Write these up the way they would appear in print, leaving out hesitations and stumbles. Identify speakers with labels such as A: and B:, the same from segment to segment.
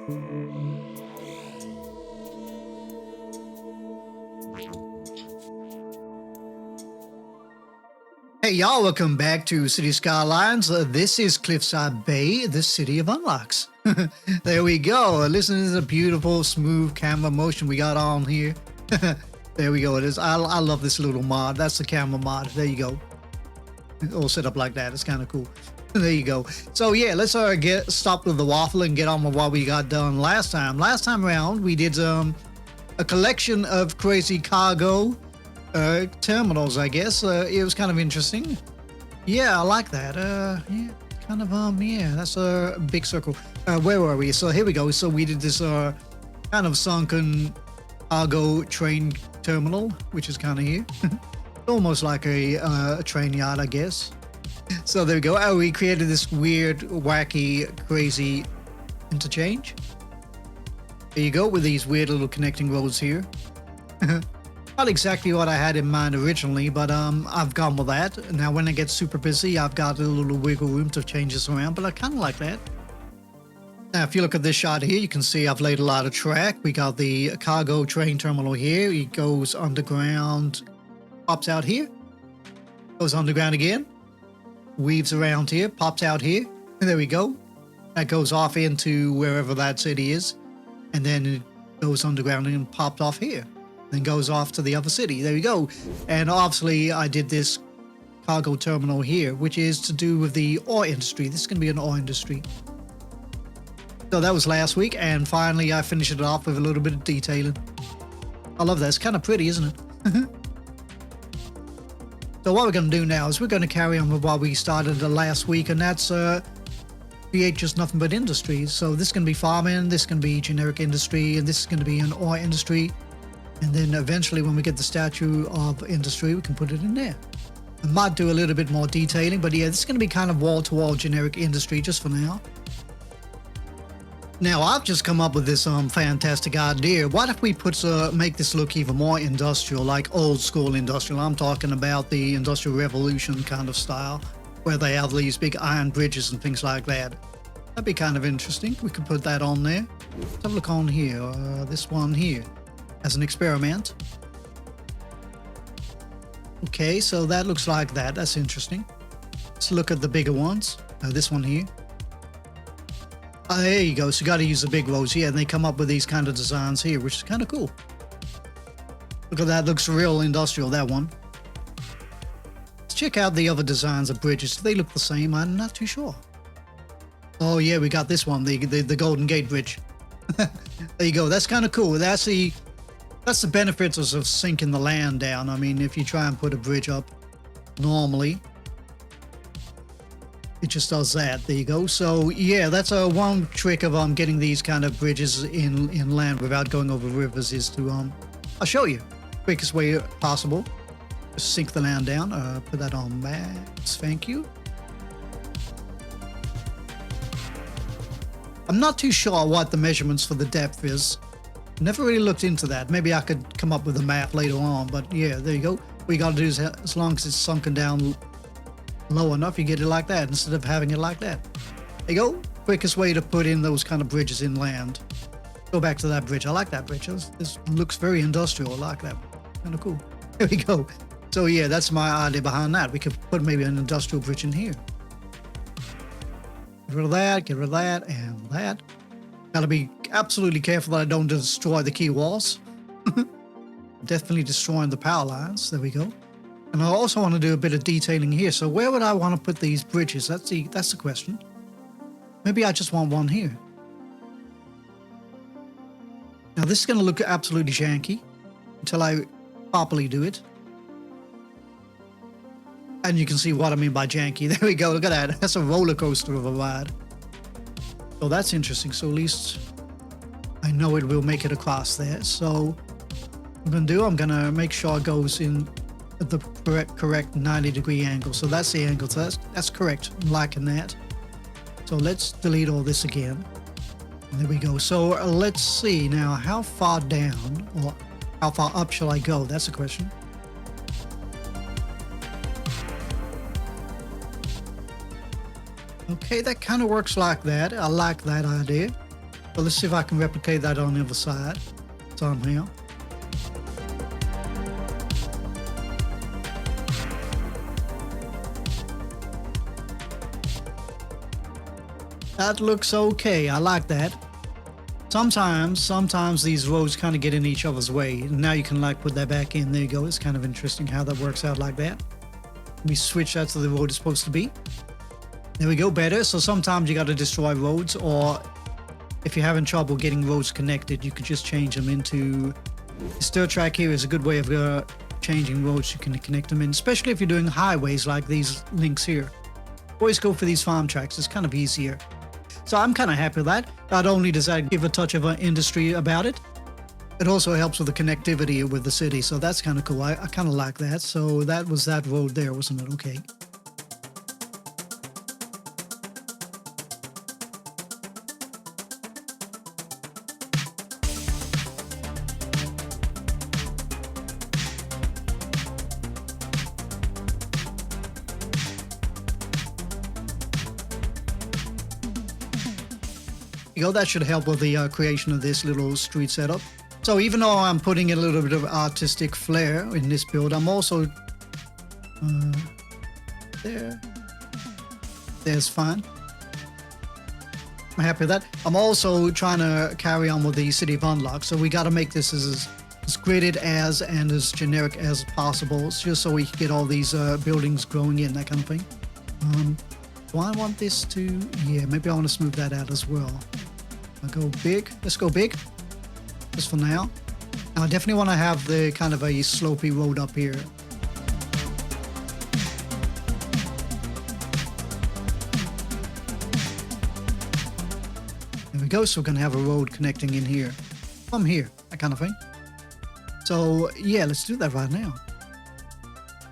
A: Hey y'all, welcome back to City Skylines. This is Cliffside Bay, the city of unlocks. There we go. Listen to the beautiful, smooth camera motion we got on here. There we go. It is. I love this little mod. That's the camera mod. There you go. All set up like that. It's kind of cool. There you go. So yeah, let's stop with the waffle and get on with what we got done last time. Last time around, we did a collection of crazy cargo terminals, I guess. It was kind of interesting. Yeah, I like that. Yeah, kind of, yeah, that's a big circle. Where were we? So here we go. So we did this kind of sunken cargo train terminal, which is kind of here. Almost like a train yard, I guess. So there we go. Oh, we created this weird, wacky, crazy interchange. There you go, with these weird little connecting roads here. Not exactly what I had in mind originally, but I've gone with that. Now when it gets super busy, I've got a little wiggle room to change this around, but I kind of like that. Now if you look at this shot here, you can see I've laid a lot of track. We got the cargo train terminal here. It goes underground, pops out here, goes underground again, weaves around here, pops out here, and there we go. That goes off into wherever that city is, and then it goes underground and popped off here. Then goes off to the other city. There we go. And obviously I did this cargo terminal here, which is to do with the ore industry. This is going to be an ore industry. So that was last week, and finally I finished it off with a little bit of detailing. I love that. It's kind of pretty, isn't it? So what we're going to do now is we're going to carry on with what we started the last week, and that's create just nothing but industries. So this is going to be farming, this is going to be generic industry, and this is going to be an ore industry. And then eventually when we get the statue of industry, we can put it in there. I might do a little bit more detailing, but yeah, this is going to be kind of wall-to-wall generic industry just for now. Now, I've just come up with this fantastic idea. What if we make this look even more industrial, like old school industrial? I'm talking about the Industrial Revolution kind of style, where they have these big iron bridges and things like that. That'd be kind of interesting. We could put that on there. Let's have a look on here, this one here. As an experiment. Okay, so that looks like that. That's interesting. Let's look at the bigger ones. This one here. There you go. So you got to use the big roads here, and they come up with these kind of designs here, which is kind of cool. Look at that. Looks real industrial, that one. Let's check out the other designs of bridges. Do they look the same? I'm not too sure. Oh yeah, we got this one, the Golden Gate Bridge. There you go. That's kind of cool. That's the benefits of sinking the land down. I mean, if you try and put a bridge up normally, it just does that. There you go. So yeah, that's one trick of getting these kind of bridges in land without going over rivers is to I'll show you quickest way possible. Just sink the land down. Put that on max. Thank you. I'm not too sure what the measurements for the depth is. Never really looked into that. Maybe I could come up with a map later on, but yeah, there you go. What you gotta do is, as long as it's sunken down low enough, you get it like that instead of having it like that. There you go. Quickest way to put in those kind of bridges inland. Go back to that bridge. I like that bridge. This looks very industrial. I like that. Kind of cool. There we go. So yeah, that's my idea behind that. We could put maybe an industrial bridge in here. Get rid of that, and that. Gotta be absolutely careful that I don't destroy the key walls. Definitely destroying the power lines. There we go. And I also want to do a bit of detailing here. So where would I want to put these bridges? That's the question. Maybe I just want one here. Now this is going to look absolutely janky until I properly do it. And you can see what I mean by janky. There we go. Look at that. That's a roller coaster of a ride. So that's interesting. So at least I know it will make it across there. So what I'm going to do, I'm going to make sure it goes in at the correct 90-degree angle. So that's the angle. So that's correct. I'm liking that. So let's delete all this again. And there we go. So let's see now how far down or how far up shall I go? That's the question. Okay, that kind of works like that. I like that idea. But let's see if I can replicate that on the other side somehow. That looks okay. I like that. Sometimes these roads kind of get in each other's way. And now you can like put that back in. There you go. It's kind of interesting how that works out like that. Let me switch that to the road it's supposed to be. There we go, better. So sometimes you got to destroy roads, or if you're having trouble getting roads connected, you could just change them into... This dirt track here is a good way of changing roads you can connect them in, especially if you're doing highways like these links here. Always go for these farm tracks. It's kind of easier. So I'm kind of happy with that. Not only does that give a touch of an industry about it, it also helps with the connectivity with the city. So that's kind of cool. I kind of like that. So that was that road there, wasn't it? Okay. That should help with the creation of this little street setup. So even though I'm putting a little bit of artistic flair in this build, I'm also there's fine. I'm happy with that. I'm also trying to carry on with the City of Unlock, so we got to make this as gridded and as generic as possible, just so we can get all these buildings growing in, that kind of thing. Do I want this to... Yeah, maybe I want to smooth that out as well. I'll go big. Let's go big. Just for now. Now, I definitely want to have the kind of a slopey road up here. There we go. So we're going to have a road connecting in here. From here. That kind of thing. So, yeah, let's do that right now.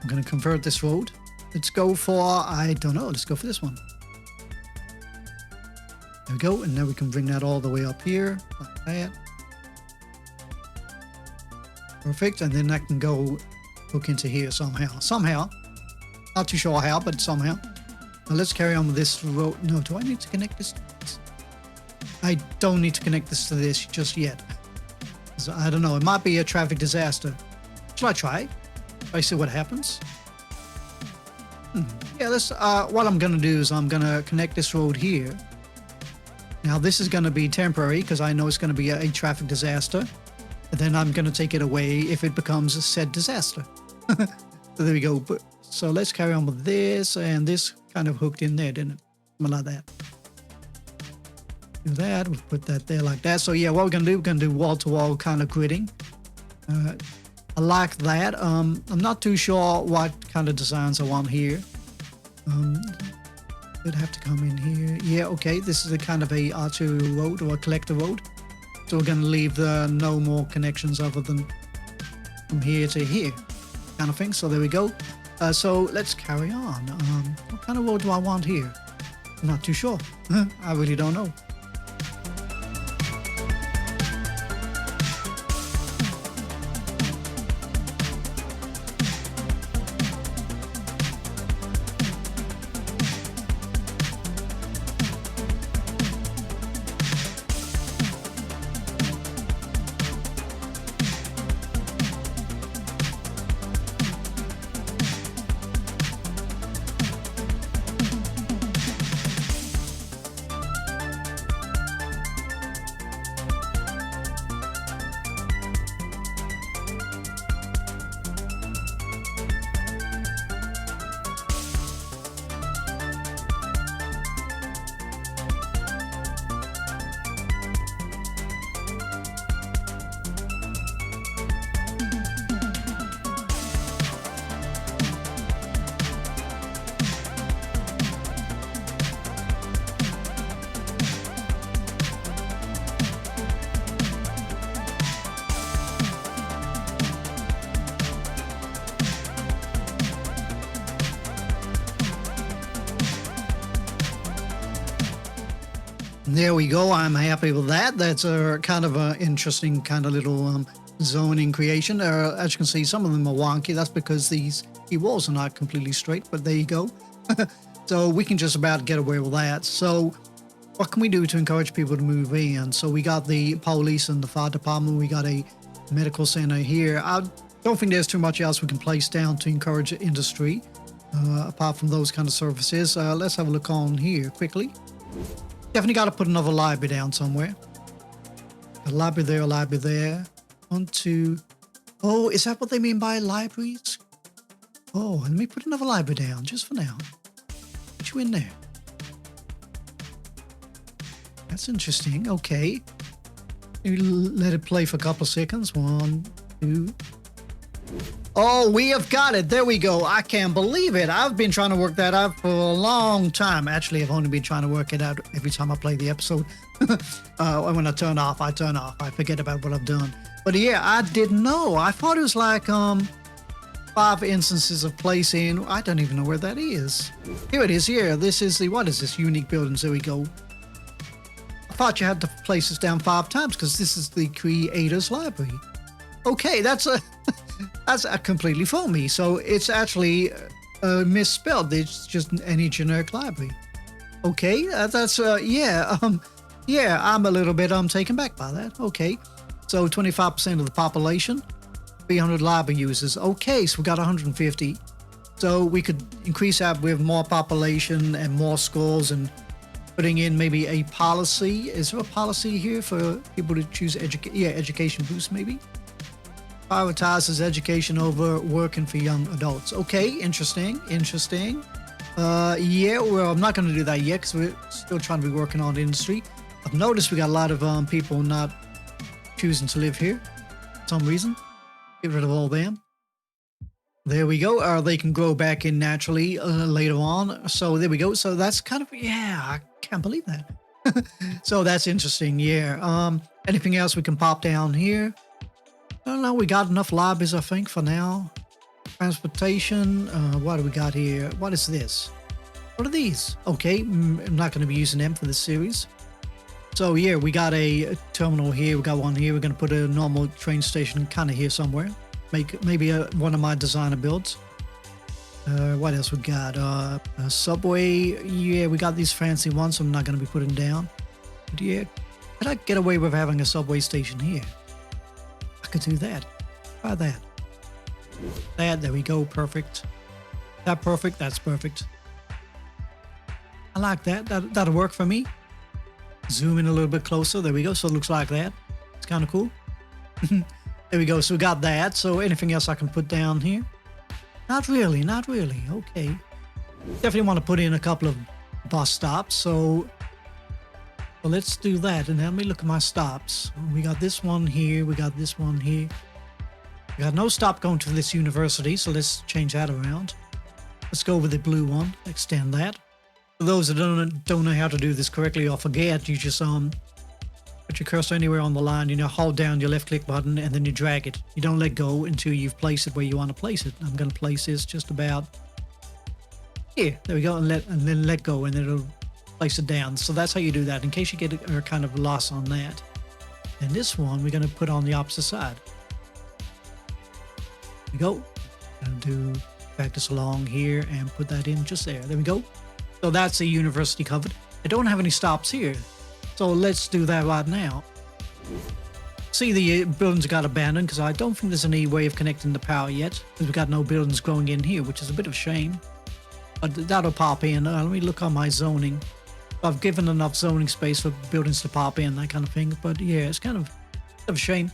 A: I'm going to convert this road. Let's go for... I don't know. Let's go for this one. There we go, and now we can bring that all the way up here, like that. Perfect, and then I can go hook into here somehow. Not too sure how, but somehow. Now let's carry on with this road. No, do I need to connect this? I don't need to connect this to this just yet. So I don't know, it might be a traffic disaster. Shall I try? I see what happens. Yeah, what I'm gonna do is I'm gonna connect this road here. Now this is going to be temporary because I know it's going to be a traffic disaster. And then I'm going to take it away if it becomes a said disaster. So there we go. So let's carry on with this, and this kind of hooked in there, didn't it? Something like that. Do that. We'll put that there like that. So yeah, what we're going to do wall-to-wall kind of gridding. I like that. I'm not too sure what kind of designs I want here. It'd have to come in here. Yeah, okay. This is a kind of a arterial road or a collector road. So we're going to leave no more connections other than from here to here kind of thing. So there we go. So let's carry on. What kind of road do I want here? I'm not too sure. I really don't know. There we go. I'm happy with that. That's a kind of an interesting kind of little zoning creation. As you can see, some of them are wonky. That's because these walls are not completely straight, but there you go. So we can just about get away with that. So what can we do to encourage people to move in? So we got the police and the fire department. We got a medical center here. I don't think there's too much else we can place down to encourage industry, apart from those kind of services. Let's have a look on here quickly. Definitely got to put another library down somewhere. A library there, a library there. 1, 2. Oh, is that what they mean by libraries? Oh, let me put another library down just for now. Put you in there. That's interesting. Okay. You let it play for a couple of seconds. 1, 2. Oh, we have got it. There we go. I can't believe it. I've been trying to work that out for a long time. Actually, I've only been trying to work it out every time I play the episode. When I turn off, I forget about what I've done. But yeah, I didn't know. I thought it was like 5 instances of placing. I don't even know where that is. Here it is. Here. This is the, what is this? Unique buildings. There we go. I thought you had to place this down 5 times because this is the creator's library. Okay, that's completely for me. So it's actually misspelled. It's just any generic library. Okay, yeah, I'm a little bit taken back by that. Okay, so 25% of the population, 300 library users. Okay, so we got 150. So we could increase that with more population and more schools and putting in maybe a policy. Is there a policy here for people to choose education boost maybe? Prioritizes education over working for young adults. Okay, interesting. Yeah, well, I'm not going to do that yet because we're still trying to be working on industry. I've noticed we got a lot of people not choosing to live here for some reason. Get rid of all them. There we go. They can grow back in naturally later on. So there we go. So that's kind of, yeah, I can't believe that. So that's interesting. Yeah. Anything else we can pop down here? I don't know. We got enough libraries, I think, for now. Transportation. What do we got here? What is this? What are these? Okay, I'm not going to be using them for this series. So yeah, we got a terminal here. We got one here. We're going to put a normal train station kind of here somewhere. Make maybe one of my designer builds. What else we got? A subway. Yeah, we got these fancy ones. So I'm not going to be putting down. But yeah, could I get away with having a subway station here? Could do that. Try that. There we go. Perfect. That perfect. That's perfect. I like that. That'll work for me. Zoom in a little bit closer. There we go. So it looks like that. It's kind of cool. There we go. So we got that. So anything else I can put down here? Not really. Okay. Definitely want to put in a couple of bus stops. So well, let's do that. And let me look at my stops. We got this one here. We got this one here. We got no stop going to this university, so let's change that around. Let's go with the blue one. Extend that. For those that don't know how to do this correctly or forget, you just put your cursor anywhere on the line. Hold down your left click button and then you drag it. You don't let go until you've placed it where you want to place it. I'm going to place this just about here. There we go, and then let go, and it'll place it down. So that's how you do that in case you get a kind of loss on that. And this one we're going to put on the opposite side. There we go. Going to drag this along here and put that in just there. There we go. So that's the university covered. I don't have any stops here, so let's do that right now. See, the buildings got abandoned because I don't think there's any way of connecting the power yet, because we've got no buildings going in here, which is a bit of a shame, but that'll pop in. Let me look on my zoning. I've given enough zoning space for buildings to pop in, that kind of thing. But yeah, it's kind of a shame.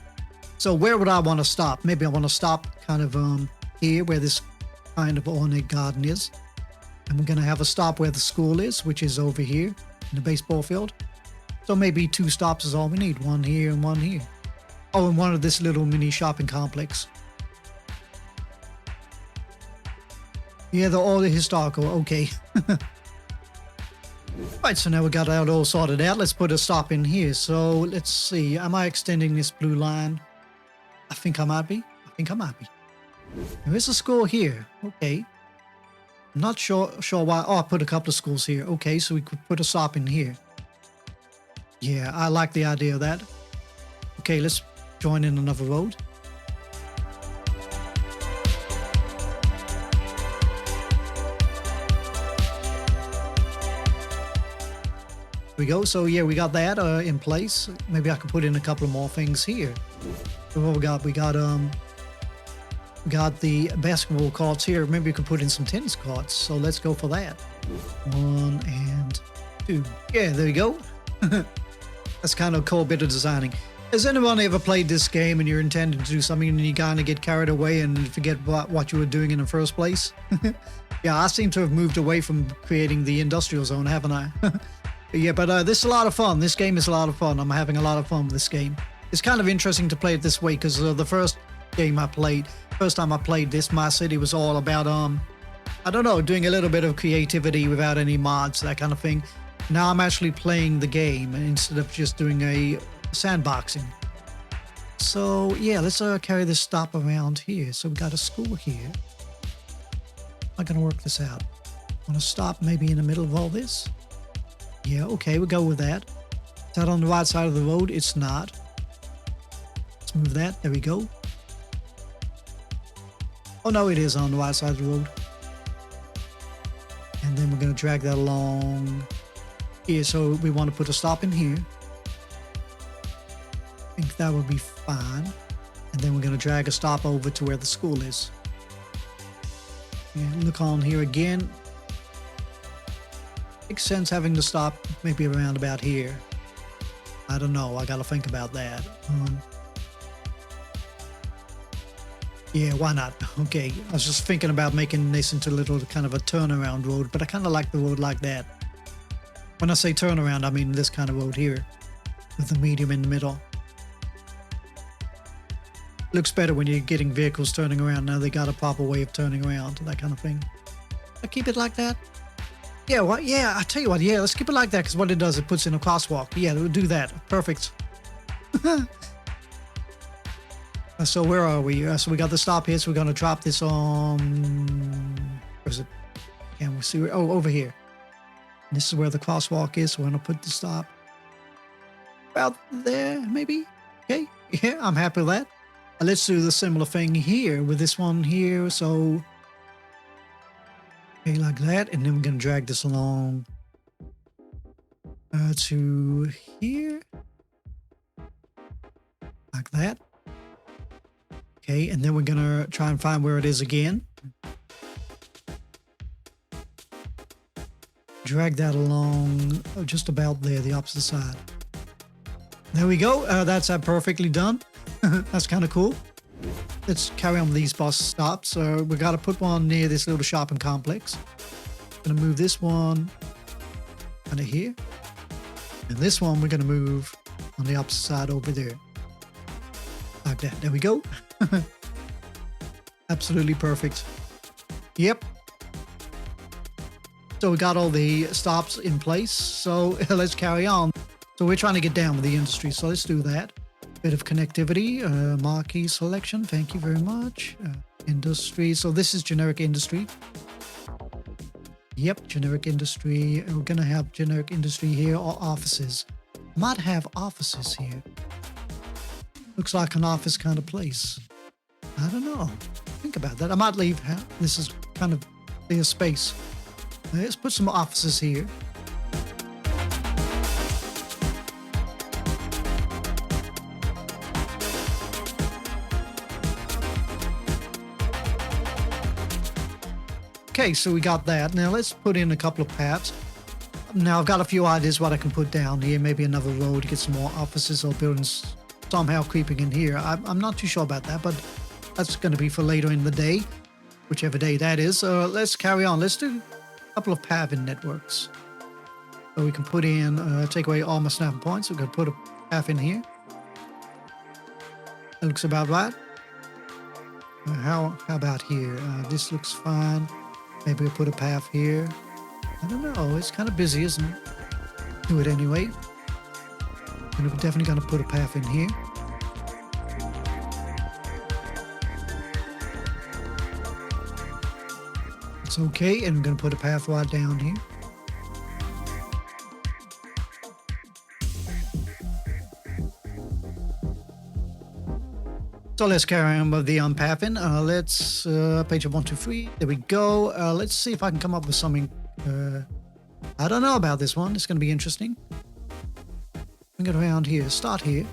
A: So where would I want to stop? Maybe I want to stop kind of here where this kind of ornate garden is. And we're going to have a stop where the school is, which is over here in the baseball field. So maybe 2 stops is all we need. One here and one here. Oh, and one of this little mini shopping complex. Yeah, they're all historical. Okay. Right, so now we got that all sorted out. Let's put a stop in here. So let's see. Am I extending this blue line? I think I might be. There is a school here. Okay. I'm not sure why. Oh, I put a couple of schools here. Okay, so we could put a stop in here. Yeah, I like the idea of that. Okay, let's join in another road. we go. So yeah, we got that in place. Maybe I can put in a couple of more things here. So what we got? We got the basketball courts here. Maybe we could put in some tennis courts. So let's go for that. 1 and 2. Yeah, there you go. That's kind of a cool bit of designing. Has anyone ever played this game and you're intending to do something and you kind of get carried away and forget what you were doing in the first place? Yeah, I seem to have moved away from creating the industrial zone, haven't I? Yeah, but this is a lot of fun. This game is a lot of fun. I'm having a lot of fun with this game. It's kind of interesting to play it this way because the first time I played this, my city was all about, I don't know, doing a little bit of creativity without any mods, that kind of thing. Now I'm actually playing the game instead of just doing a sandboxing. So yeah, let's carry this stop around here. So we got a school here. I'm gonna work this out. Want to stop maybe in the middle of all this? Yeah, okay, we'll go with that. Is that on the right side of the road? It's not. Let's move that. There we go. Oh no, it is on the right side of the road. And then we're gonna drag that along here. So we want to put a stop in here. I think that would be fine. And then we're going to drag a stop over to where the school is. And look on here again. Makes sense having to stop maybe around about here. I don't know. I got to think about that. Yeah, why not? Okay. I was just thinking about making this into a little kind of a turnaround road, but I kind of like the road like that. When I say turnaround, I mean this kind of road here with the medium in the middle. Looks better when you're getting vehicles turning around. Now they got a proper way of turning around, that kind of thing. I keep it like that. Yeah, well, yeah, I tell you what, yeah, let's keep it like that because what it does, it puts in a crosswalk. Yeah, we'll do that. Perfect. So where are we? So we got the stop here, so we're going to drop this on... Where is it? Can we see? Oh, over here. And this is where the crosswalk is, so we're going to put the stop about there, maybe? Okay, yeah, I'm happy with that. Let's do the similar thing here with this one here. So, okay, like that. And then we're going to drag this along to here. Like that. Okay, and then we're going to try and find where it is again. Drag that along just about there, the opposite side. There we go. That's perfectly done. That's kind of cool. Let's carry on with these bus stops. We got to put one near this little shopping complex. Gonna move this one kind of here, and this one we're gonna move on the opposite side over there, like that. There we go. Absolutely perfect. Yep. So we got all the stops in place. So let's carry on. So we're trying to get down with the industry. So let's do that. Bit of connectivity, marquee selection. Thank you very much. Industry. So this is generic industry. Yep, generic industry. We're going to have generic industry here or offices. Might have offices here. Looks like an office kind of place. I don't know. Think about that. I might leave. This is kind of clear space. Let's put some offices here. Okay, so we got that. Now let's put in a couple of paths. Now I've got a few ideas what I can put down here. Maybe another road to get some more offices or buildings somehow creeping in here. I'm not too sure about that, but that's going to be for later in the day, whichever day that is. Let's carry on. Let's do a couple of pathing networks. So we can put in, take away all my snapping points. We're going to put a path in here. That looks about right. How about here? This looks fine. Maybe we'll put a path here. I don't know. It's kind of busy, isn't it? Do it anyway. And we're definitely going to put a path in here. It's okay. And we're going to put a path right down here. So let's carry on with the unpathing. Let's page of 1, 2, 3. There we go. Let's see if I can come up with something. I don't know about this one. It's going to be interesting. Bring it around here. Start here.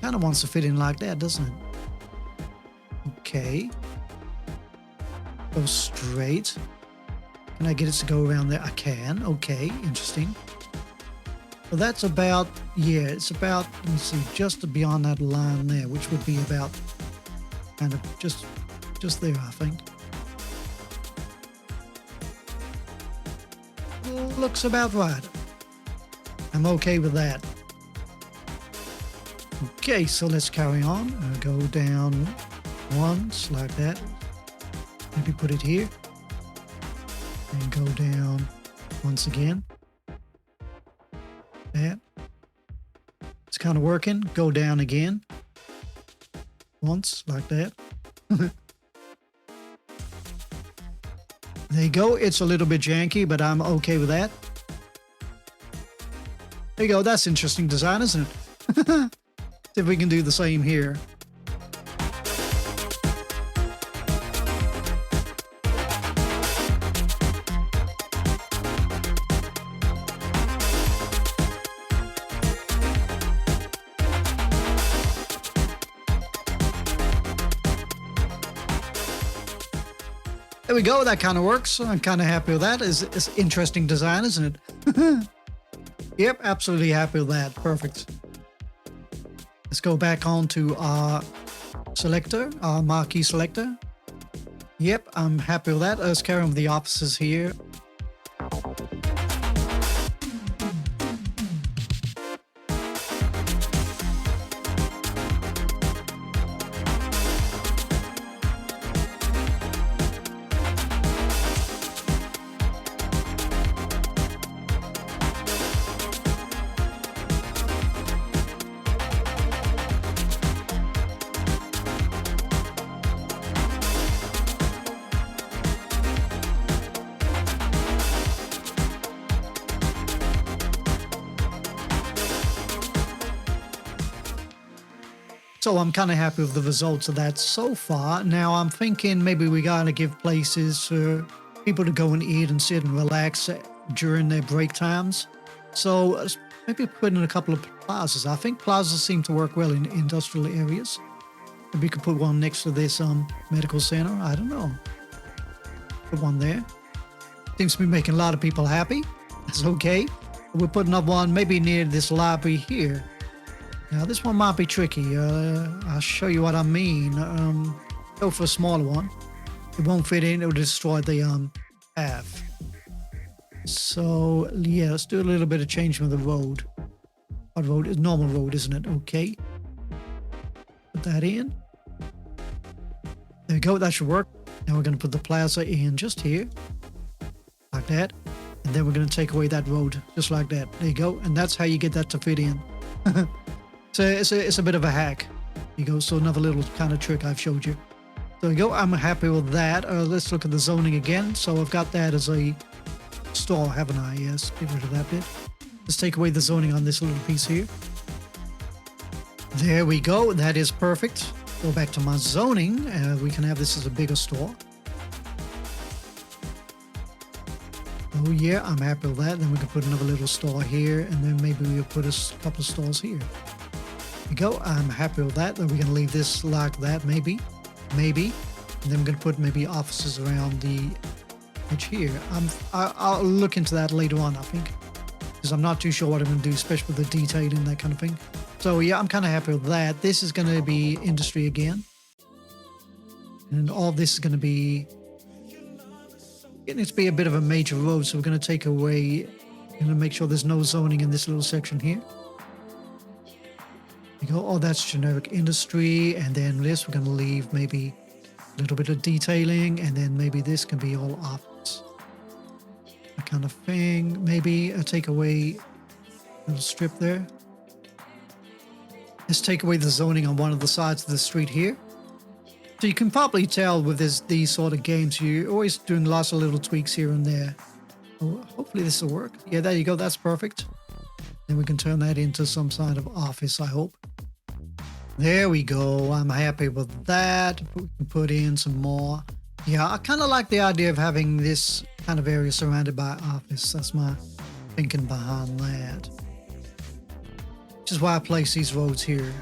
A: Kind of wants to fit in like that, doesn't it? Okay. Go straight. Can I get it to go around there? I can. Okay, interesting. So that's about, yeah, it's about, let me see, just beyond that line there, which would be about kind of just there, I think. Looks about right. I'm okay with that. Okay, so let's carry on. Go down once like that. Maybe put it here. And go down once again. That. It's kind of working. Go down again. Once like that. There you go. It's a little bit janky, but I'm okay with that. There you go. That's interesting design, isn't it? See if we can do the same here. There we go. That kind of works. I'm kind of happy with that. It's interesting design, isn't it? Yep, absolutely happy with that. Perfect. Let's go back on to our selector, our marquee selector. Yep, I'm happy with that. Let's carry on with the offices here. So I'm kind of happy with the results of that so far. Now I'm thinking maybe we gotta give places for people to go and eat and sit and relax during their break times. So maybe put in a couple of plazas. I think plazas seem to work well in industrial areas. Maybe we could put one next to this medical center. I don't know. Put one there. Seems to be making a lot of people happy. That's okay. We're putting up one maybe near this library here. Now this one might be tricky. I'll show you what I mean. Go for a smaller one. It won't fit in. It will destroy the path. So yeah, let's do a little bit of change with the road. What road is normal road, isn't it? Okay. Put that in. There we go. That should work. Now we're going to put the plaza in just here, like that, and then we're going to take away that road just like that. There you go. And that's how you get that to fit in. So it's a bit of a hack. There you go. So another little kind of trick I've showed you. There we go. I'm happy with that. Let's look at the zoning again. So I've got that as a store, haven't I? Yes. Get rid of that bit. Let's take away the zoning on this little piece here. There we go. That is perfect. Go back to my zoning. We can have this as a bigger store. Oh yeah, I'm happy with that. Then we can put another little store here, and then maybe we'll put a couple of stores here. There we go. I'm happy with that. Then we're going to leave this like that, maybe. And then we're going to put maybe offices around the edge here. I'll look into that later on, I think, because I'm not too sure what I'm going to do, especially with the detailing, that kind of thing. So yeah, I'm kind of happy with that. This is going to be industry again. And all this is going to be... It needs to be a bit of a major road, so we're going to take away... We're going to make sure there's no zoning in this little section here. You go, oh, that's generic industry, and then this we're going to leave maybe a little bit of detailing, and then maybe this can be all office. That kind of thing. Maybe take away a little strip there. Let's take away the zoning on one of the sides of the street here. So you can probably tell with these sort of games, you're always doing lots of little tweaks here and there. So hopefully this will work. Yeah, there you go. That's perfect. Then we can turn that into some sort of office, I hope. There we go. I'm happy with that. We can put in some more. Yeah, I kind of like the idea of having this kind of area surrounded by office. That's my thinking behind that. which is why I place these roads here.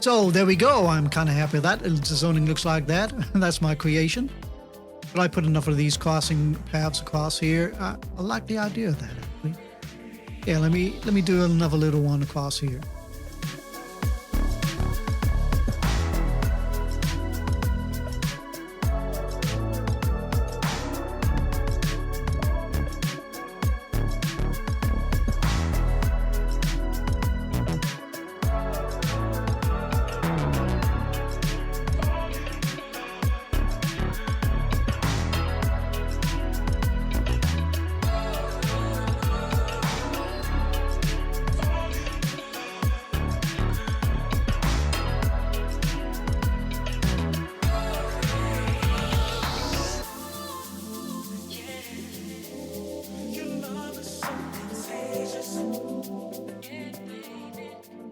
A: So there we go. I'm kind of happy with that. The zoning looks like that. That's my creation. But I put enough of these crossing paths across here. I like the idea of that, actually. Yeah, let me do another little one across here.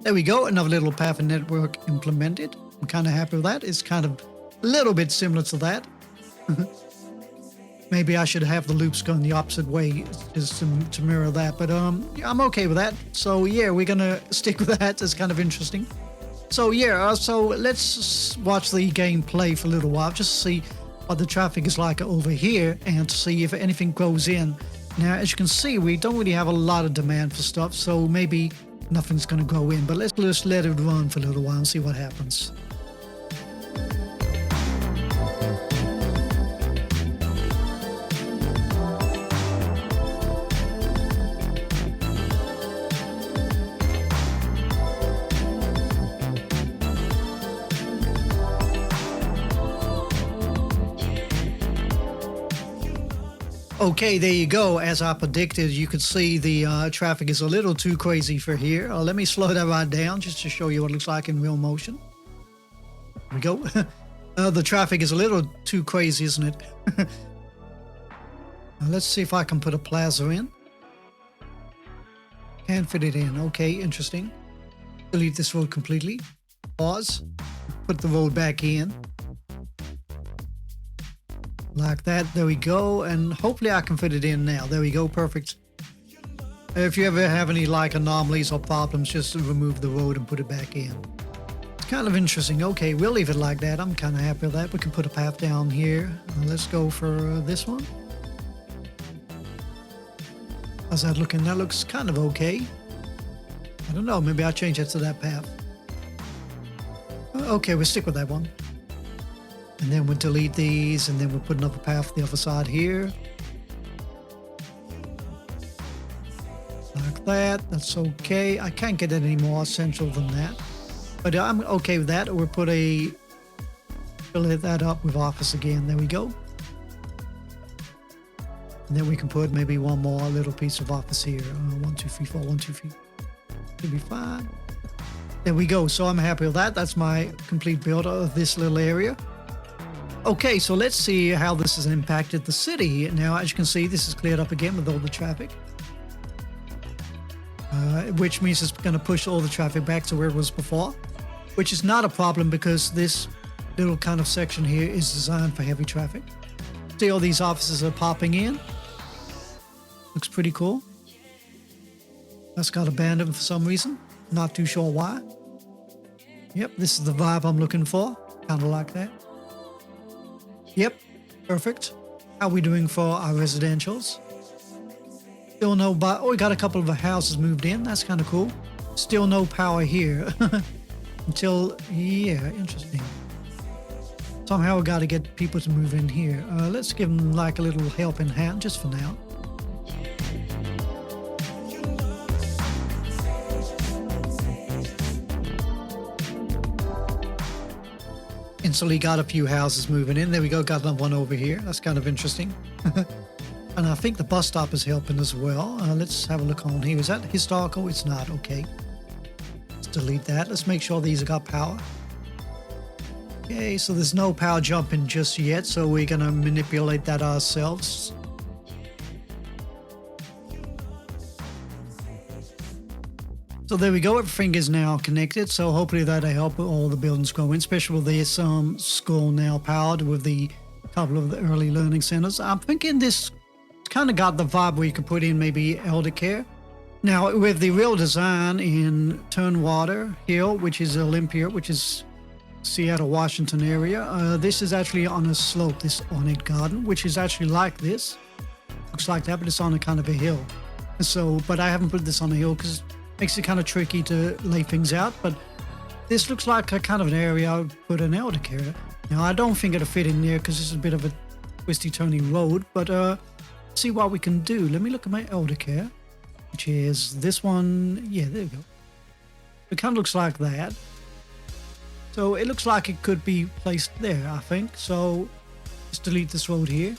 A: There we go, another little path and network implemented. I'm kind of happy with that. It's kind of a little bit similar to that. Maybe I should have the loops going the opposite way just to mirror that, but yeah, I'm okay with that. So yeah, we're gonna stick with that. It's kind of interesting. So yeah, so let's watch the game play for a little while just to see what the traffic is like over here and to see if anything goes in. Now, as you can see, we don't really have a lot of demand for stuff, so maybe nothing's going to go in, but let's just let it run for a little while and see what happens. Okay, there you go. As I predicted, you could see the traffic is a little too crazy for here. Let me slow that right down just to show you what it looks like in real motion. There we go. The traffic is a little too crazy, isn't it? Let's see if I can put a plaza in. Can't fit it in. Okay, interesting. Delete this road completely. Pause. Put the road back in. Like that, there we go, and hopefully I can fit it in now. There we go, perfect. If you ever have any like anomalies or problems, just remove the road and put it back in. It's kind of interesting. Okay, we'll leave it like that. I'm kind of happy with that. We can put a path down here. Let's go for this one. How's that looking? That looks kind of okay. I don't know, maybe I'll change it to that path. Okay, we'll stick with that one. And then we'll delete these, and then we'll put another path the other side here. Like that. That's okay. I can't get it any more central than that. But I'm okay with that. We'll put a... fill that up with office again. There we go. And then we can put maybe one more little piece of office here. 1, 2, 3, 4, 1, 2, 3. Should be fine. There we go. So I'm happy with that. That's my complete build of this little area. Okay, so let's see how this has impacted the city. Now, as you can see, this is cleared up again with all the traffic. Which means it's going to push all the traffic back to where it was before. Which is not a problem because this little kind of section here is designed for heavy traffic. See, all these offices are popping in. Looks pretty cool. That's got abandoned for some reason. Not too sure why. Yep, this is the vibe I'm looking for. Kind of like that. Yep, perfect. How are we doing for our residentials? Still no, but oh, we got a couple of houses moved in. That's kind of cool. Still no power here until, yeah, interesting. Somehow we got to get people to move in here. Let's give them like a little helping hand just for now. Instantly got a few houses moving in. There we go, got another one over here. That's kind of interesting. And I think the bus stop is helping as well. Let's have a look on here. Is that historical? It's not. Okay. Let's delete that. Let's make sure these have got power. Okay, so there's no power jumping just yet, so we're going to manipulate that ourselves. So there we go. Everything is now connected. So hopefully that'll help all the buildings grow in, especially with this school now powered with the couple of the early learning centers. I'm thinking this kind of got the vibe where you could put in maybe elder care. Now with the real design in Turnwater Hill, which is Olympia, which is Seattle, Washington area, this is actually on a slope, this ornate garden, which is actually like this. Looks like that, but it's on a kind of a hill. So, but I haven't put this on a hill because makes it kind of tricky to lay things out, but this looks like a kind of an area I would put an elder care. Now, I don't think it'll fit in there because this is a bit of a twisty, turny road, but see what we can do. Let me look at my elder care, which is this one. Yeah, there we go. It kind of looks like that. So it looks like it could be placed there, I think. So let's delete this road here.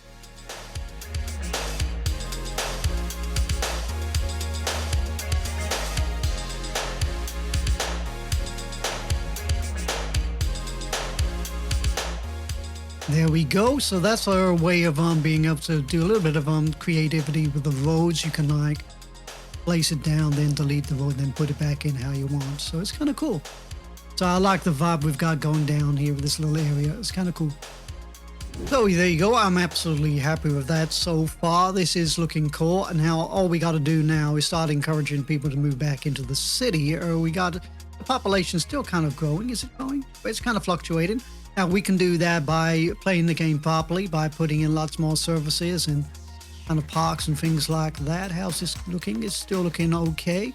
A: There we go. So that's our way of being able to do a little bit of creativity with the roads. You can like place it down, then delete the road, then put it back in how you want. So it's kind of cool. So I like the vibe we've got going down here with this little area. It's kind of cool. So there you go. I'm absolutely happy with that so far. This is looking cool. And now all we got to do now is start encouraging people to move back into the city. Or we got the population still kind of growing. Is it growing? It's kind of fluctuating. Now we can do that by playing the game properly, by putting in lots more services and kind of parks and things like that. How's this looking? It's still looking okay.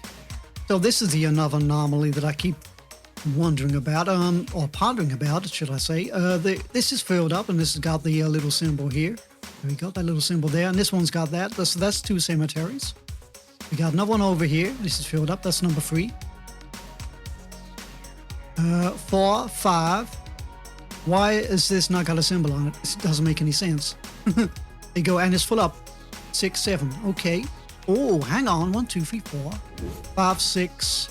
A: So this is the another anomaly that I keep wondering about, or pondering about, should I say. This is filled up, and this has got the little symbol here. There we go, that little symbol there, and this one's got that. So that's 2 cemeteries. We got another one over here. This is filled up. That's number 3. 4, 5. Why is this not got a symbol on it? It doesn't make any sense. There you go, and it's full up. 6, 7. Okay. Oh, hang on. 1, 2, 3, 4, 5, 6,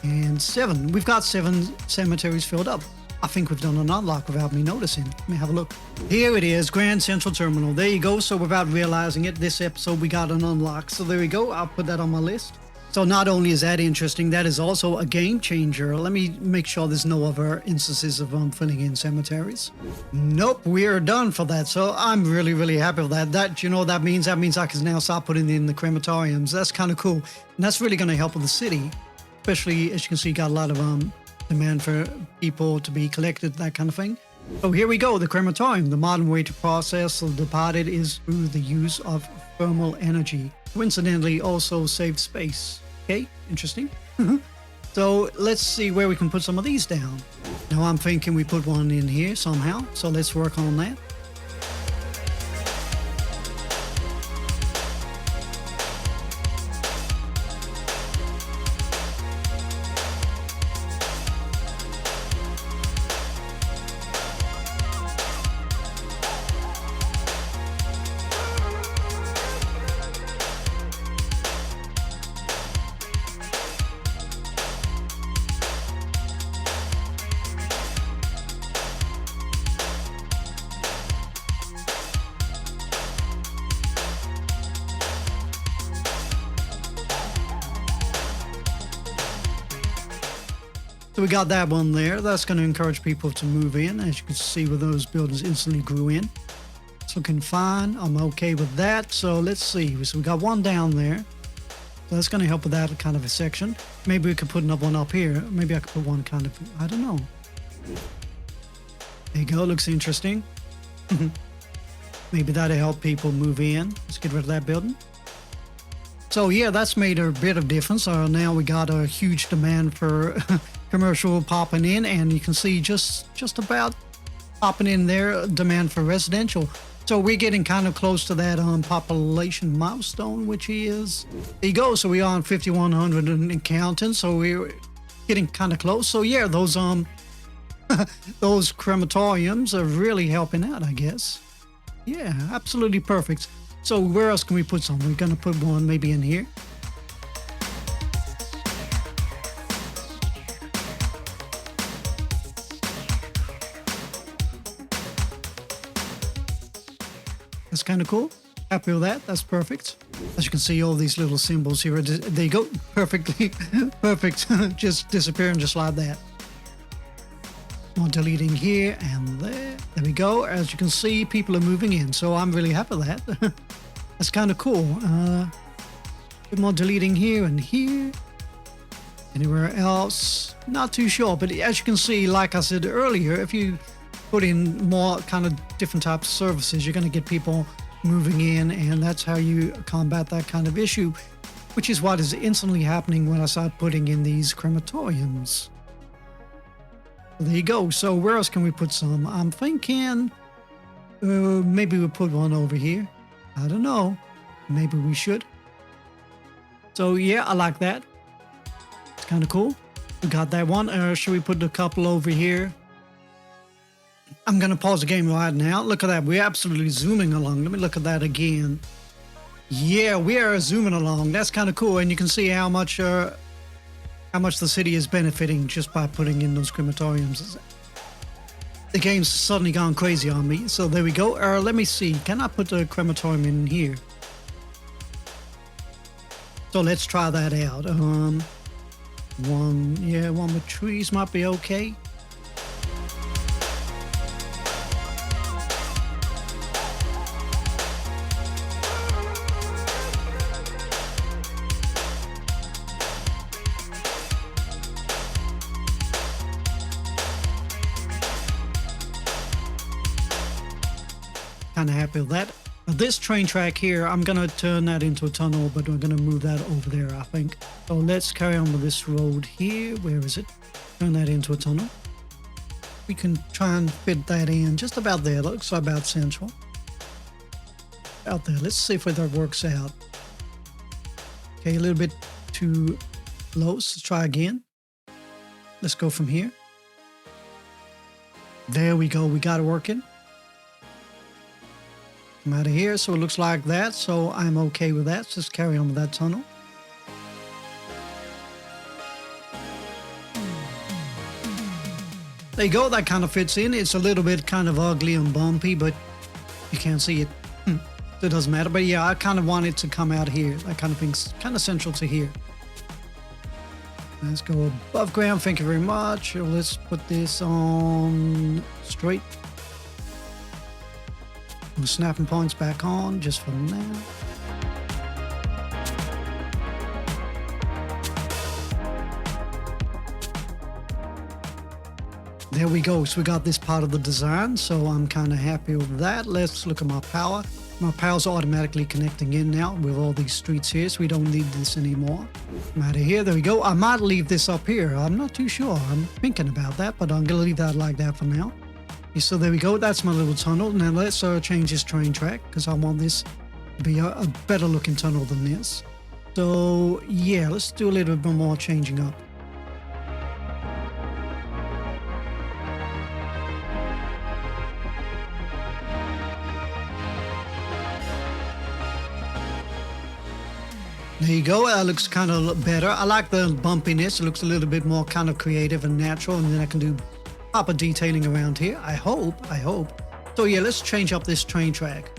A: and 7. We've got 7 cemeteries filled up. I think we've done an unlock without me noticing. Let me have a look. Here it is, Grand Central Terminal. There you go. So without realizing it, this episode we got an unlock. So there we go. I'll put that on my list. So not only is that interesting, that is also a game changer. Let me make sure there's no other instances of filling in cemeteries. Nope, we're done for that. So I'm really, really happy with that. That, you know what that means? That means I can now start putting in the crematoriums. That's kind of cool. And that's really going to help with the city. Especially, as you can see, got a lot of demand for people to be collected, that kind of thing. So here we go, the crematorium. The modern way to process the departed is through the use of thermal energy. Coincidentally, also save space. Okay, interesting. So let's see where we can put some of these down. Now I'm thinking we put one in here somehow. So let's work on that. So we got that one there. That's going to encourage people to move in. As you can see, where those buildings instantly grew in. It's looking fine. I'm okay with that. So let's see. So we got one down there. So that's going to help with that kind of a section. Maybe we could put another one up here. Maybe I could put one kind of, I don't know. There you go. Looks interesting. Maybe that'll help people move in. Let's get rid of that building. So yeah, that's made a bit of difference. Now we got a huge demand for commercial popping in, and you can see just about popping in there, demand for residential. So we're getting kind of close to that population milestone, which is, there you go. So we are on 5,100 and counting. So we're getting kind of close. So yeah, those those crematoriums are really helping out, I guess. Yeah, absolutely perfect. So where else can we put some? We're going to put one maybe in here. That's kind of cool. Happy with that. That's perfect. As you can see, all these little symbols here, they go perfectly, perfect, just disappearing just like that. More deleting here and there. There we go. As you can see, people are moving in, so I'm really happy with that. That's kind of cool. Bit more deleting here and here. Anywhere else? Not too sure, but as you can see, like I said earlier, if you put in more kind of different types of services, you're going to get people moving in, and that's how you combat that kind of issue, which is what is instantly happening when I start putting in these crematoriums. There you go. So where else can we put some? I'm thinking maybe we'll put one over here. I don't know. Maybe we should. So yeah, I like that. It's kind of cool. We got that one. Should we put a couple over here? I'm going to pause the game right now. Look at that. We're absolutely zooming along. Let me look at that again. Yeah, we are zooming along. That's kind of cool. And you can see how much the city is benefiting just by putting in those crematoriums. The game's suddenly gone crazy on me. So there we go. Let me see. Can I put a crematorium in here? So let's try that out. One with trees might be okay. Kind of happy with that. This train track here, I'm going to turn that into a tunnel, but we're going to move that over there, I think. So let's carry on with this road here. Where is it? Turn that into a tunnel. We can try and fit that in just about there. Looks about central. Out there. Let's see if that works out. Okay, a little bit too close. Let's try again. Let's go from here. There we go. We got it working. Come out of here, so it looks like that, so I'm okay with that. So let's carry on with that tunnel. There you go, that kind of fits in. It's a little bit kind of ugly and bumpy, but you can't see it. So it doesn't matter. But yeah, I kind of want it to come out here. That kind of thing's kind of central to here. Let's go above ground. Thank you very much. Let's put this on straight. The snapping points back on just for now. There we go. So we got this part of the design. So I'm kind of happy with that. Let's look at my power. My power's automatically connecting in now with all these streets here. So we don't need this anymore. I'm out of here. There we go. I might leave this up here. I'm not too sure. I'm thinking about that, but I'm going to leave that like that for now. So there we go. That's my little tunnel. Now let's change this train track because I want this to be a better looking tunnel than this. So yeah, let's do a little bit more changing up. There you go. That looks kind of better. I like the bumpiness. It looks a little bit more kind of creative and natural, and then I can do proper detailing around here. I hope. So yeah, let's change up this train track.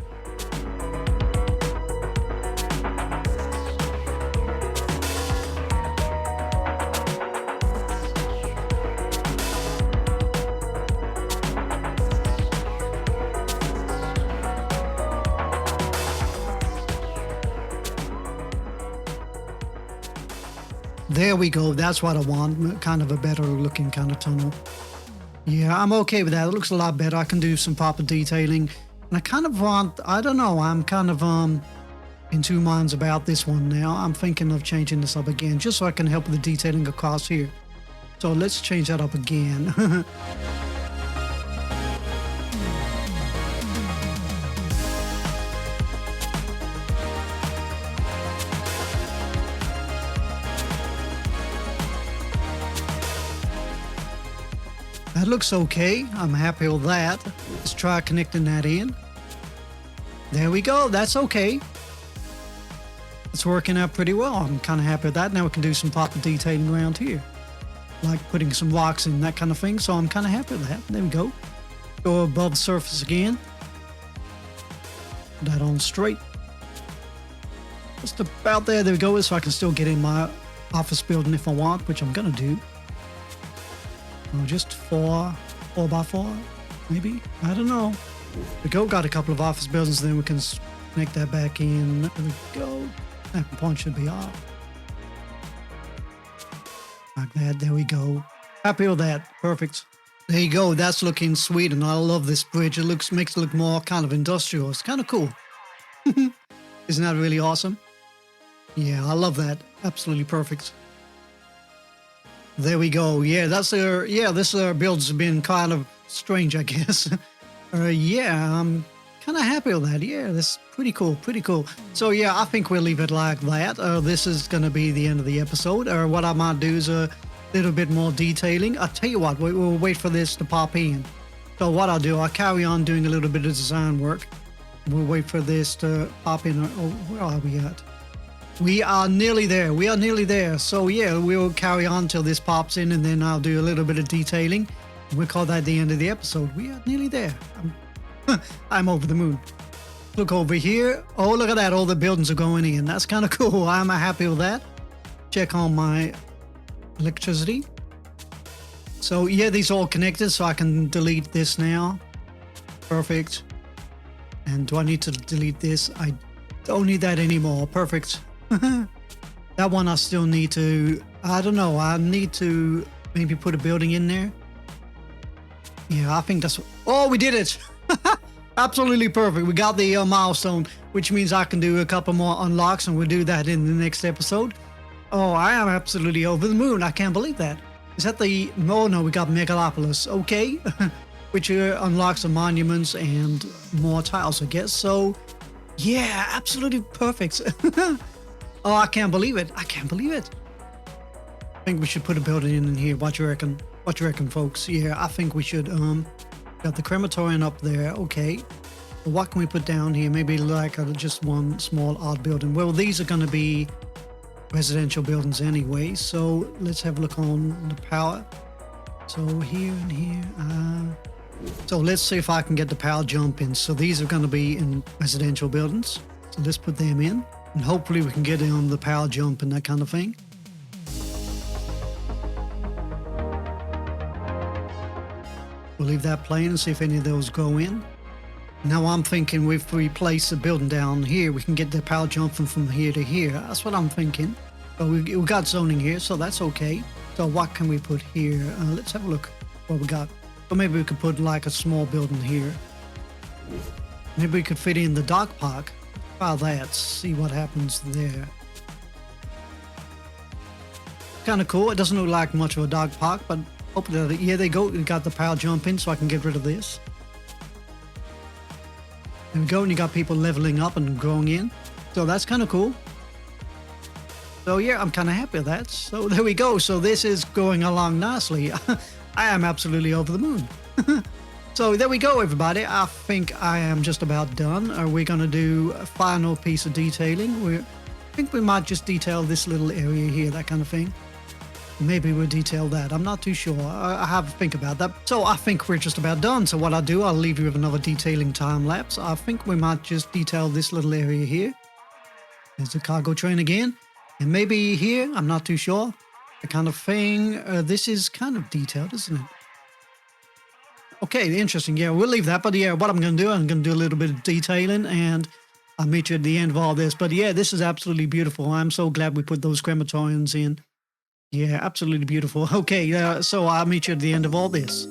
A: There we go. That's what I want. Kind of a better looking kind of tunnel. Yeah, I'm okay with that. It looks a lot better. I can do some proper detailing. And I kind of want, I don't know, I'm kind of in two minds about this one now. I'm thinking of changing this up again just so I can help with the detailing across here. So let's change that up again. That looks okay. I'm happy with that. Let's try connecting that in. There we go. That's okay. It's working out pretty well. I'm kind of happy with that. Now we can do some proper detailing around here. Like putting some rocks in, that kind of thing. So I'm kind of happy with that. There we go. Go above the surface again. Put that on straight. just about there. There we go. So I can still get in my office building if I want, which I'm gonna do. Just 4x4, maybe. I don't know. We got a couple of office buildings, then we can connect that back in. There we go. That point should be off. Like that. There we go. Happy with that. Perfect. There you go. That's looking sweet, and I love this bridge. It makes it look more kind of industrial. It's kind of cool. Isn't that really awesome? Yeah, I love that. Absolutely perfect. There we go. Yeah, this build's been kind of strange, I guess. Yeah, I'm kind of happy with that. Yeah, that's pretty cool. Pretty cool. So yeah, I think we'll leave it like that. This is going to be the end of the episode. What I might do is a little bit more detailing. I'll tell you what, we'll wait for this to pop in. So what I'll do, I'll carry on doing a little bit of design work. We'll wait for this to pop in. Oh, where are we at? We are nearly there. We are nearly there. So yeah, we'll carry on till this pops in, and then I'll do a little bit of detailing. We'll call that the end of the episode. We are nearly there. I'm over the moon. Look over here. Oh, look at that. All the buildings are going in. That's kind of cool. I'm happy with that. Check on my electricity. So yeah, these are all connected, so I can delete this now. Perfect. And do I need to delete this? I don't need that anymore. Perfect. That one I still need to, I don't know, I need to maybe put a building in there. Yeah, I think that's, oh, we did it. Absolutely perfect. We got the milestone, which means I can do a couple more unlocks, and we'll do that in the next episode. Oh, I am absolutely over the moon. I can't believe that. Is that the, oh no, we got Megalopolis. Okay. Which unlocks the monuments and more tiles, I guess. So, yeah, absolutely perfect. Oh, I can't believe it. I can't believe it. I think we should put a building in here. What you reckon? What you reckon, folks? Yeah, I think we should. Got the crematorium up there. Okay. Well, what can we put down here? Maybe like just one small odd building. Well, these are going to be residential buildings anyway. So let's have a look on the power. So here and here. So let's see if I can get the power jump in. So these are going to be in residential buildings. So let's put them in. And hopefully we can get in on the power jump and that kind of thing. We'll leave that playing and see if any of those go in. Now I'm thinking if we place a building down here, we can get the power jumping from here to here. That's what I'm thinking. But we got zoning here, so that's okay. So what can we put here? Let's have a look what we got. So maybe we could put like a small building here. Maybe we could fit in the dog park. Try that, see what happens there. Kind of cool. It doesn't look like much of a dog park, but hopefully, yeah, they go. We got the power jump in, so I can get rid of this. There we go, and you got people leveling up and growing in. So that's kind of cool. So yeah, I'm kind of happy with that. So there we go. So this is going along nicely. I am absolutely over the moon. So there we go, everybody. I think I am just about done. Are we going to do a final piece of detailing? I think we might just detail this little area here, that kind of thing. Maybe we'll detail that. I'm not too sure. I have to think about that. So I think we're just about done. So what I'll do, I'll leave you with another detailing time lapse. I think we might just detail this little area here. There's the cargo train again. And maybe here, I'm not too sure. The kind of thing. This is kind of detailed, isn't it? Okay, interesting. Yeah, we'll leave that. But yeah, what I'm going to do, I'm going to do a little bit of detailing, and I'll meet you at the end of all this. But yeah, this is absolutely beautiful. I'm so glad we put those crematoriums in. Yeah, absolutely beautiful. Okay, so I'll meet you at the end of all this.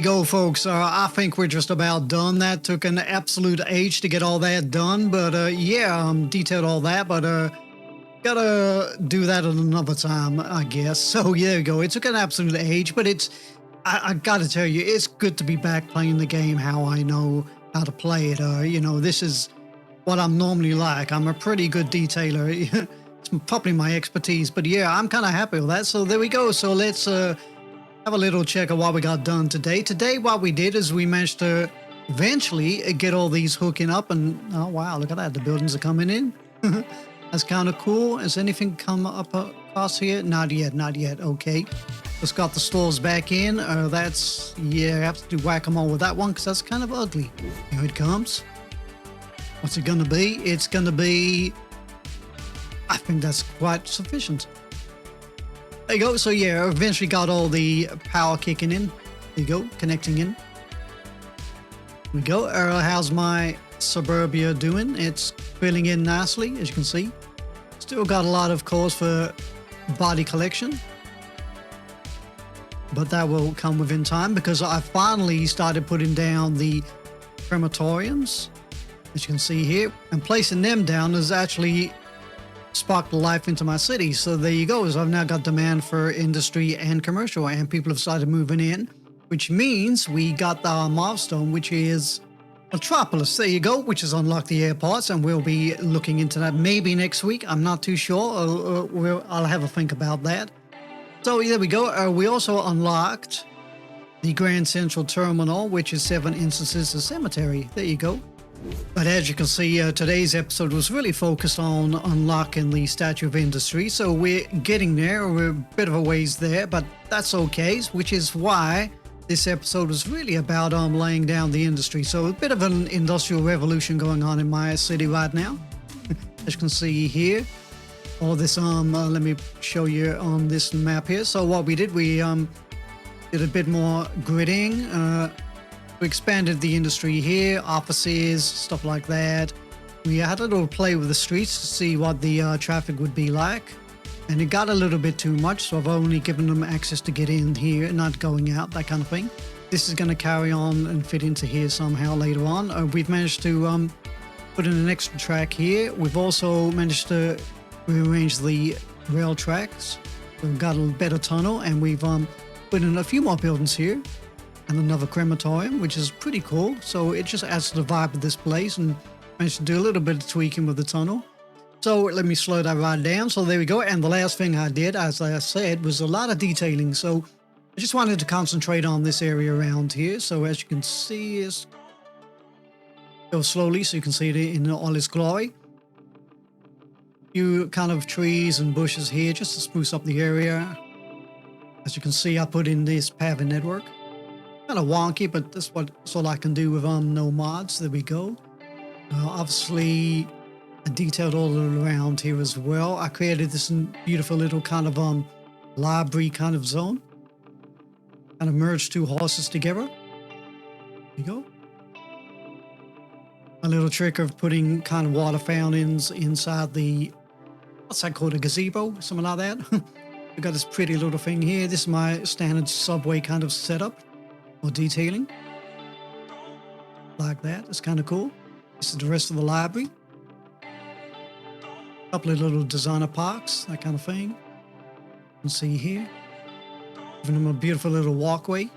A: go, folks. I think we're just about done. That took an absolute age to get all that done. But yeah, detailed all that. But gotta do that at another time, I guess. So yeah, there you go. It took an absolute age, but I gotta tell you, it's good to be back playing the game how I know how to play it. You know, this is what I'm normally like. I'm a pretty good detailer. It's probably my expertise, but yeah, I'm kind of happy with that. So there we go. So let's have a little check of what we got done today. Today, what we did is we managed to eventually get all these hooking up, and oh wow, look at that. The buildings are coming in. That's kind of cool. Has anything come up across here? Not yet, not yet. Okay. Just got the stores back in. That's, yeah, I have to do whack-a-mole with that one because that's kind of ugly. Here it comes. What's it going to be? It's going to be, I think that's quite sufficient. There you go. So yeah, eventually got all the power kicking in. There you go, connecting in. There we go. How's my suburbia doing? It's filling in nicely, as you can see. Still got a lot of cause for body collection, but that will come within time because I finally started putting down the crematoriums, as you can see here, and placing them down has actually sparked life into my city. So there you go. So I've now got demand for industry and commercial, and people have started moving in, which means we got our milestone, which is Metropolis. There you go, which has unlocked the airports, and we'll be looking into that maybe next week. I'm not too sure. I'll have a think about that. So there we go. We also unlocked the Grand Central Terminal, which is 7 instances of cemetery. There you go. But as you can see, today's episode was really focused on unlocking the Statue of Industry. So we're getting there. We're a bit of a ways there, but that's okay, which is why this episode was really about laying down the industry. So a bit of an industrial revolution going on in my city right now. As you can see here. All this, let me show you on this map here. So what we did did a bit more gridding. We expanded the industry here, offices, stuff like that. We had a little play with the streets to see what the traffic would be like. And it got a little bit too much, so I've only given them access to get in here, not going out, that kind of thing. This is going to carry on and fit into here somehow later on. We've managed to put in an extra track here. We've also managed to rearrange the rail tracks. We've got a better tunnel, and we've put in a few more buildings here and another crematorium, which is pretty cool. So it just adds to the vibe of this place, and managed to do a little bit of tweaking with the tunnel. So let me slow that right down. So there we go. And the last thing I did, as I said, was a lot of detailing. So I just wanted to concentrate on this area around here. So as you can see, it's go slowly so you can see it in all its glory. Few kind of trees and bushes here just to spruce up the area. As you can see, I put in this paving network. Kind of wonky, but that's all I can do with no mods. There we go. Obviously, I detailed all around here as well. I created this beautiful little kind of library kind of zone. Kind of merged 2 horses together. There you go. A little trick of putting kind of water fountains inside the, what's that called, a gazebo? Something like that. We've got this pretty little thing here. This is my standard subway kind of setup or detailing. Like that. It's kind of cool. This is the rest of the library. A couple of little designer parks, that kind of thing. You can see here. Giving them a beautiful little walkway.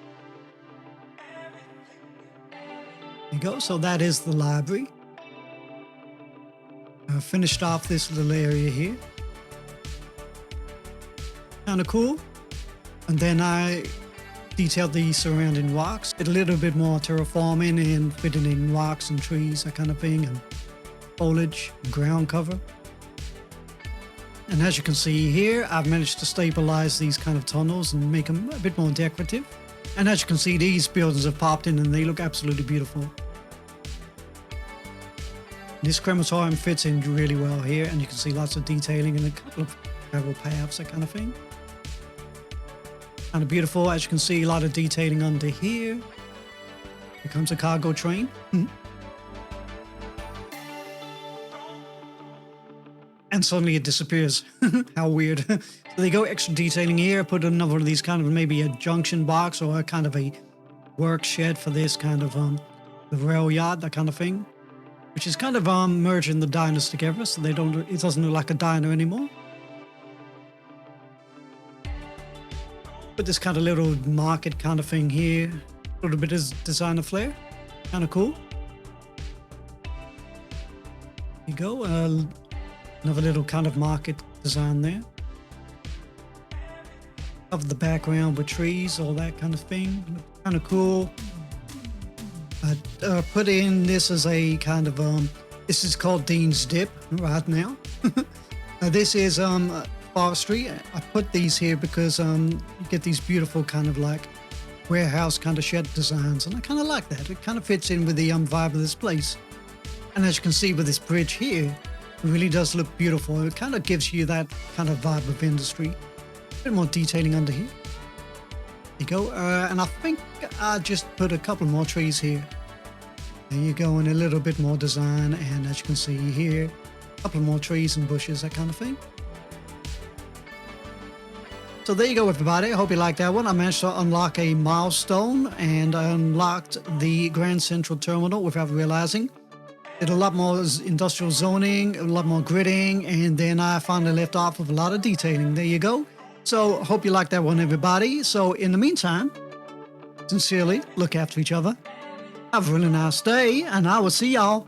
A: There you go. So that is the library. I finished off this little area here. Kind of cool. And then I detailed the surrounding rocks. Did a little bit more terraforming and fitting in rocks and trees, that kind of thing, and foliage, ground cover. And as you can see here, I've managed to stabilize these kind of tunnels and make them a bit more decorative. And as you can see, these buildings have popped in and they look absolutely beautiful. This crematorium fits in really well here, and you can see lots of detailing and a couple of travel paths, that kind of thing. Kind of beautiful. As you can see, a lot of detailing under here. Here comes a cargo train. And suddenly it disappears. How weird. So they go extra detailing here. Put another of these kind of maybe a junction box or a kind of a work shed for this kind of the rail yard, that kind of thing, which is kind of merging the diners together, so it doesn't look like a diner anymore. But this kind of little market kind of thing here, a little bit of designer flair, kind of cool. There you go, another little kind of market design there. Of the background with trees, all that kind of thing, kind of cool. I put in this as a kind of this is called Dean's Dip right now. This is forestry. I put these here because you get these beautiful kind of like warehouse kind of shed designs, and I kind of like that. It kind of fits in with the vibe of this place. And as you can see with this bridge here, it really does look beautiful. It kind of gives you that kind of vibe of industry. A bit more detailing under here. There you go. And I think I just put a couple more trees here. There you go, and a little bit more design. And as you can see here, a couple more trees and bushes, that kind of thing. So there you go, everybody. I hope you liked that one. I managed to unlock a milestone and I unlocked the Grand Central Terminal without realizing. Did a lot more industrial zoning, a lot more gridding, and then I finally left off with a lot of detailing. There you go. So hope you liked that one, everybody. So in the meantime, sincerely, look after each other. Have a really nice day, and I will see y'all